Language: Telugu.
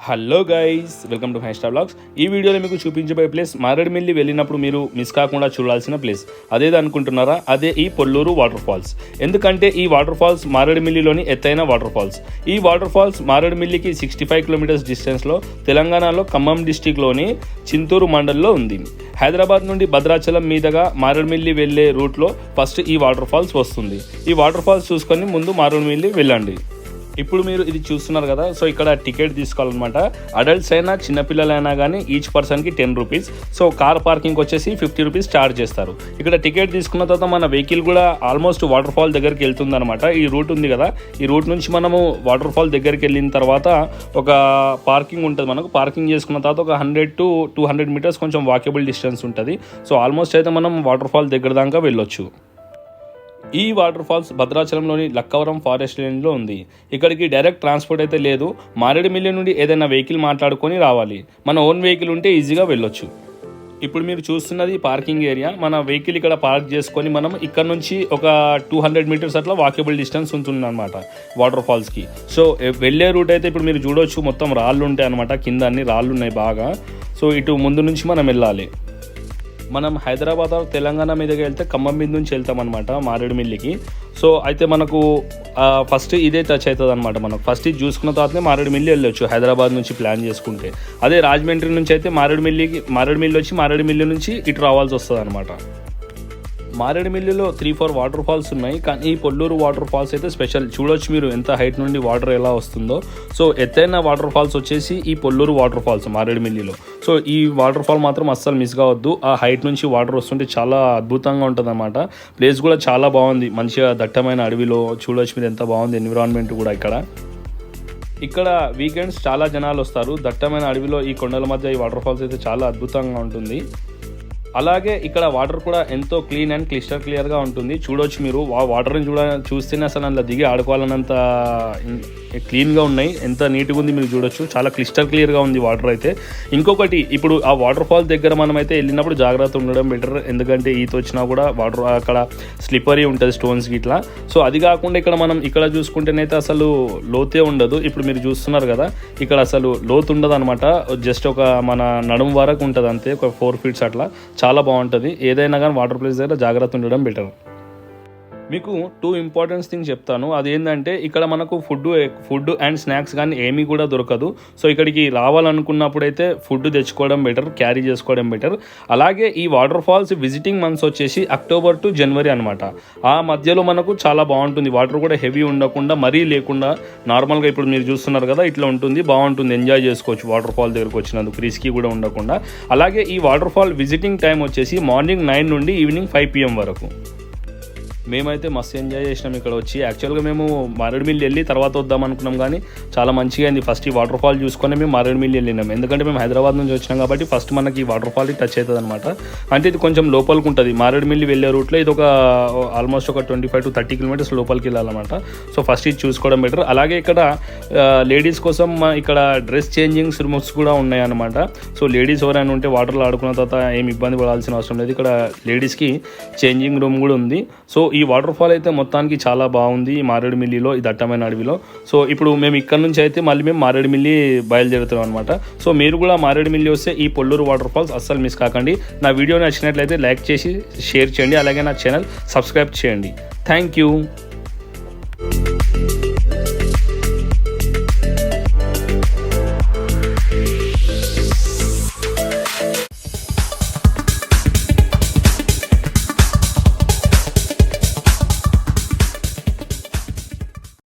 Hello guys, welcome to five star blogs. ఈ వీడియోలో మీకు చూపించబోయే ప్లేస్ మారేడుమిల్లి వెళ్ళినప్పుడు మీరు మిస్ కాకుండా చూడాల్సిన ప్లేస్. అదేది అనుకుంటున్నారా? అదే ఈ పొల్లూరు వాటర్ ఫాల్స్. ఎందుకంటే ఈ వాటర్ ఫాల్స్ మారేడుమిల్లిలోని ఎత్తైన వాటర్ ఫాల్స్. ఈ వాటర్ ఫాల్స్ మారేడుమిల్లికి 65 కిలోమీటర్స్ డిస్టెన్స్లో తెలంగాణలో ఖమ్మం డిస్టిక్లోని చింతూరు మండల్లో ఉంది. హైదరాబాద్ నుండి భద్రాచలం మీదుగా మారేడుమిల్లి వెళ్ళే రూట్లో ఫస్ట్ ఈ వాటర్ ఫాల్స్ వస్తుంది. ఈ వాటర్ ఫాల్స్ చూసుకొని ముందు మారేడుమిల్లి వెళ్ళండి. ఇప్పుడు మీరు ఇది చూస్తున్నారు కదా, సో ఇక్కడ టికెట్ తీసుకోవాలన్నమాట. అడల్ట్స్ అయినా చిన్నపిల్లలైనా కానీ ఈచ్ పర్సన్కి 10 రూపీస్. సో కార్ పార్కింగ్ వచ్చేసి 50 రూపీస్ ఛార్జ్ చేస్తారు. ఇక్కడ టికెట్ తీసుకున్న తర్వాత మన వెహికల్ కూడా ఆల్మోస్ట్ వాటర్ ఫాల్ దగ్గరికి వెళ్తుంది అనమాట. ఈ రూట్ ఉంది కదా, ఈ రూట్ నుంచి మనము వాటర్ ఫాల్ దగ్గరికి వెళ్ళిన తర్వాత ఒక పార్కింగ్ ఉంటుంది. మనకు పార్కింగ్ చేసుకున్న తర్వాత ఒక 100 to 200 మీటర్స్ కొంచెం వాకబుల్ డిస్టెన్స్ ఉంటుంది. సో ఆల్మోస్ట్ అయితే మనం వాటర్ ఫాల్ దగ్గర దాకా వెళ్ళొచ్చు. ఈ వాటర్ ఫాల్స్ భద్రాచలంలోని లక్కవరం ఫారెస్ట్ రేంజ్లో ఉంది. ఇక్కడికి డైరెక్ట్ ట్రాన్స్పోర్ట్ అయితే లేదు. మారేడుమిల్లి నుండి ఏదైనా వెహికల్ మాట్లాడుకొని రావాలి. మన ఓన్ వెహికల్ ఉంటే ఈజీగా వెళ్ళొచ్చు. ఇప్పుడు మీరు చూస్తున్నది పార్కింగ్ ఏరియా. మన వెహికల్ ఇక్కడ పార్క్ చేసుకొని మనం ఇక్కడ నుంచి ఒక 200 మీటర్స్ అట్లా వాకబుల్ డిస్టెన్స్ ఉంటుంది అనమాట వాటర్ ఫాల్స్కి. సో వెళ్ళే రూట్ అయితే ఇప్పుడు మీరు చూడవచ్చు, మొత్తం రాళ్ళు ఉంటాయి అనమాట. కింద అన్ని రాళ్ళు ఉన్నాయి బాగా. సో ఇటు ముందు నుంచి మనం వెళ్ళాలి. మనం హైదరాబాద్ తెలంగాణ మీదకి వెళ్తే ఖమ్మం మీద నుంచి వెళ్తాం అనమాట మారేడుమిల్లికి. సో అయితే మనకు ఫస్ట్ ఇదే టచ్ అవుతుంది అనమాట. మనకు ఫస్ట్ ఇది చూసుకున్న తర్వాతనే మారేడుమిల్లి వెళ్ళొచ్చు హైదరాబాద్ నుంచి ప్లాన్ చేసుకుంటే. అదే రాజమండ్రి నుంచి అయితే మారేడుమిల్లి వచ్చి మారేడుమిల్లి నుంచి ఇటు రావాల్సి వస్తుంది అనమాట. మారేడుమిల్లిలో 3-4 వాటర్ ఫాల్స్ ఉన్నాయి, కానీ ఈ పొల్లూరు వాటర్ ఫాల్స్ అయితే స్పెషల్. చూడొచ్చు మీరు ఎంత హైట్ నుండి వాటర్ ఎలా వస్తుందో. సో ఎత్తైన వాటర్ ఫాల్స్ వచ్చేసి ఈ పొల్లూరు వాటర్ ఫాల్స్ మారేడుమిల్లిలో. సో ఈ వాటర్ ఫాల్ మాత్రం అస్సలు మిస్ కావద్దు. ఆ హైట్ నుంచి వాటర్ వస్తుంటే చాలా అద్భుతంగా ఉంటుంది అన్నమాట. ప్లేస్ కూడా చాలా బాగుంది, మంచిగా దట్టమైన అడవిలో. చూడొచ్చు మీరు ఎంత బాగుంది ఎన్విరాన్మెంట్ కూడా. ఇక్కడ వీకెండ్స్ చాలా జనాలు వస్తారు. దట్టమైన అడవిలో ఈ కొండల మధ్య ఈ వాటర్ ఫాల్స్ అయితే చాలా అద్భుతంగా ఉంటుంది. అలాగే ఇక్కడ వాటర్ కూడా ఎంతో క్లీన్ అండ్ క్లియర్గా ఉంటుంది. చూడవచ్చు మీరు వాటర్ని చూస్తేనే అసలు అందులో దిగి ఆడుకోవాలన్నంత క్లీన్గా ఉన్నాయి. ఎంత నీట్గా ఉంది మీరు చూడొచ్చు. చాలా క్లియర్గా ఉంది వాటర్ అయితే. ఇంకొకటి, ఇప్పుడు ఆ వాటర్ ఫాల్ దగ్గర మనమైతే వెళ్ళినప్పుడు జాగ్రత్త ఉండడం బెటర్. ఎందుకంటే ఈత వచ్చినా కూడా వాటర్ అక్కడ స్లిప్పరీ ఉంటుంది, స్టోన్స్ ఇట్లా. సో అది కాకుండా ఇక్కడ చూసుకుంటేనైతే అసలు లోతే ఉండదు. ఇప్పుడు మీరు చూస్తున్నారు కదా, ఇక్కడ అసలు లోతు ఉండదు అనమాట. జస్ట్ ఒక మన నడుము వరకు ఉంటుంది అంతే, ఒక 4 feet అట్లా. చాలా బాగుంటుంది. ఏదైనా కానీ వాటర్ ప్లేస్ దగ్గర జాగ్రత్త ఉండడం బెటర్. మీకు 2 ఇంపార్టెంట్ థింగ్స్ చెప్తాను. అదేంటంటే ఇక్కడ మనకు ఫుడ్ అండ్ స్నాక్స్ కానీ ఏమీ కూడా దొరకదు. సో ఇక్కడికి రావాలనుకున్నప్పుడైతే ఫుడ్ తెచ్చుకోవడం బెటర్, క్యారీ చేసుకోవడం బెటర్. అలాగే ఈ వాటర్ ఫాల్స్ విజిటింగ్ మంత్స్ వచ్చేసి అక్టోబర్ to జనవరి అనమాట. ఆ మధ్యలో మనకు చాలా బాగుంటుంది. వాటర్ కూడా హెవీ ఉండకుండా, మరీ లేకుండా నార్మల్గా ఇప్పుడు మీరు చూస్తున్నారు కదా ఇట్లా ఉంటుంది. బాగుంటుంది, ఎంజాయ్ చేసుకోవచ్చు వాటర్ ఫాల్ దగ్గరకు వచ్చినందుకు, రిస్కీ కూడా ఉండకుండా. అలాగే ఈ వాటర్ ఫాల్ విజిటింగ్ టైం వచ్చేసి మార్నింగ్ 9 నుండి ఈవినింగ్ 5 PM వరకు. మేమైతే మస్తు ఎంజాయ్ చేసినాం ఇక్కడ వచ్చి. యాక్చువల్గా మేము మారేడుమిల్లి వెళ్ళి తర్వాత వద్దాం అనుకున్నాం, కానీ చాలా మంచిగా అయింది. ఫస్ట్ ఈ వాటర్ ఫాల్ చూసుకొని మేము మారేడుమిల్లి వెళ్ళినాం. ఎందుకంటే మేము హైదరాబాద్ నుంచి వచ్చినాం కాబట్టి ఫస్ట్ మనకి ఈ వాటర్ ఫాల్ టచ్ అవుతుంది అనమాట. అంటే ఇది కొంచెం లోపలికి ఉంటుంది. మారేడుమిల్లి వెళ్ళే రూట్లో ఇది ఆల్మోస్ట్ ఒక 25 to 30 కిలోమీటర్స్ లోపలికి వెళ్ళాలన్నమాట. సో ఫస్ట్ ఇది చూసుకోవడం బెటర్. అలాగే ఇక్కడ లేడీస్ కోసం ఇక్కడ డ్రెస్ చేంజింగ్ రూమ్స్ కూడా ఉన్నాయన్నమాట. సో లేడీస్ ఎవరైనా ఉంటే వాటర్లో ఆడుకున్న తర్వాత ఏమి ఇబ్బంది పడాల్సిన అవసరం లేదు. ఇక్కడ లేడీస్కి చేంజింగ్ రూమ్ కూడా ఉంది. సో ఈ వాటర్ ఫాల్ అయితే మొత్తానికి చాలా బాగుంది ఈ మారేడుమిల్లిలో, ఈ దట్టమైన అడవిలో. సో ఇప్పుడు మేము ఇక్కడ నుంచి అయితే మళ్ళీ మేము మారేడుమిల్లి బయలుదేరుతాం అనమాట. సో మీరు కూడా మారేడుమిల్లి వస్తే ఈ పొల్లూరు వాటర్ ఫాల్స్ అస్సలు మిస్ కాకండి. నా వీడియో నచ్చినట్లయితే లైక్ చేసి షేర్ చేయండి. అలాగే నా ఛానల్ సబ్స్క్రైబ్ చేయండి. Thank you.